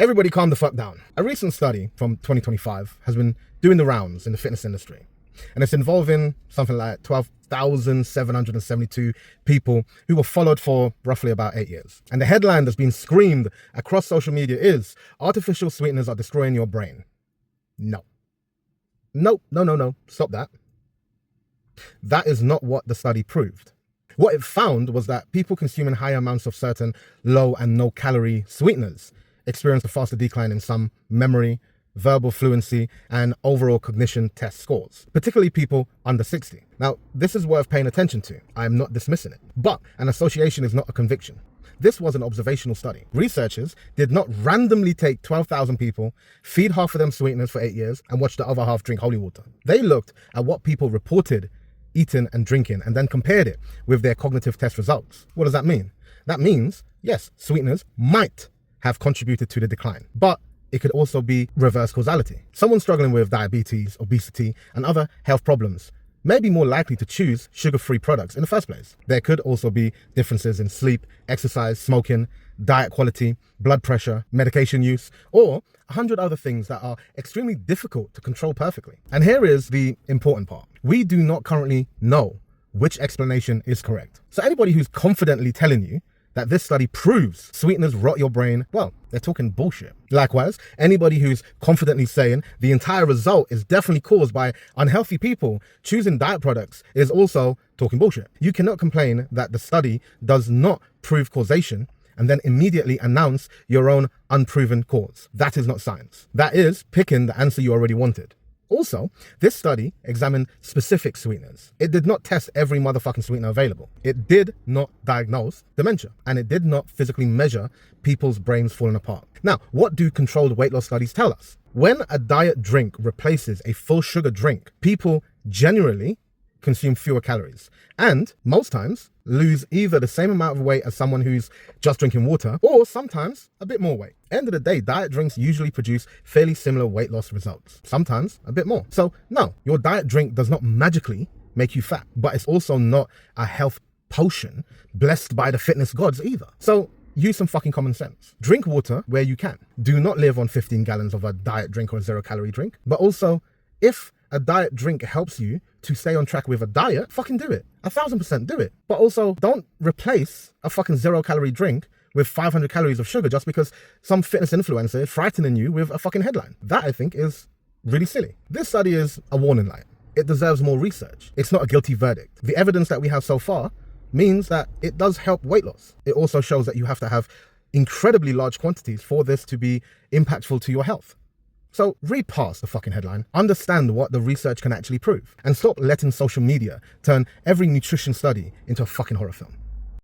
Everybody calm the fuck down. A recent study from 2025 has been doing the rounds in the fitness industry, and it's involving something like 12,772 people who were followed for roughly about 8 years. And the headline that's been screamed across social media is, artificial sweeteners are destroying your brain. No. No. Stop that. That is not what the study proved. What it found was that people consuming higher amounts of certain low and no calorie sweeteners experienced a faster decline in some memory, verbal fluency, and overall cognition test scores, particularly people under 60. Now, this is worth paying attention to. I am not dismissing it, but an association is not a conviction. This was an observational study. Researchers did not randomly take 12,000 people, feed half of them sweeteners for 8 years, and watch the other half drink holy water. They looked at what people reported eating and drinking and then compared it with their cognitive test results. What does that mean? That means, yes, sweeteners might have contributed to the decline, but it could also be reverse causality. Someone struggling with diabetes, obesity, and other health problems may be more likely to choose sugar-free products in the first place. There could also be differences in sleep, exercise, smoking, diet quality, blood pressure, medication use, or 100 other things that are extremely difficult to control perfectly. And here is the important part. We do not currently know which explanation is correct. So anybody who's confidently telling you that this study proves sweeteners rot your brain, well, they're talking bullshit. Likewise, anybody who's confidently saying the entire result is definitely caused by unhealthy people choosing diet products is also talking bullshit. You cannot complain that the study does not prove causation and then immediately announce your own unproven cause. That is not science. That is picking the answer you already wanted. Also, this study examined specific sweeteners. It did not test every motherfucking sweetener available. It did not diagnose dementia, and it did not physically measure people's brains falling apart. Now, what do controlled weight loss studies tell us? When a diet drink replaces a full sugar drink, people generally consume fewer calories and most times lose either the same amount of weight as someone who's just drinking water or sometimes a bit more weight. End of the day, diet drinks usually produce fairly similar weight loss results, sometimes a bit more. So no, your diet drink does not magically make you fat, but it's also not a health potion blessed by the fitness gods either. So use some fucking common sense. Drink water where you can. Do not live on 15 gallons of a diet drink or a 0 calorie drink. But also, if a diet drink helps you to stay on track with a diet, fucking do it. 1,000% do it. But also, don't replace a fucking 0 calorie drink with 500 calories of sugar just because some fitness influencer is frightening you with a fucking headline. That, I think, is really silly. This study is a warning light. It deserves more research. It's not a guilty verdict. The evidence that we have so far means that it does help weight loss. It also shows that you have to have incredibly large quantities for this to be impactful to your health. So read past the fucking headline, understand what the research can actually prove, and stop letting social media turn every nutrition study into a fucking horror film.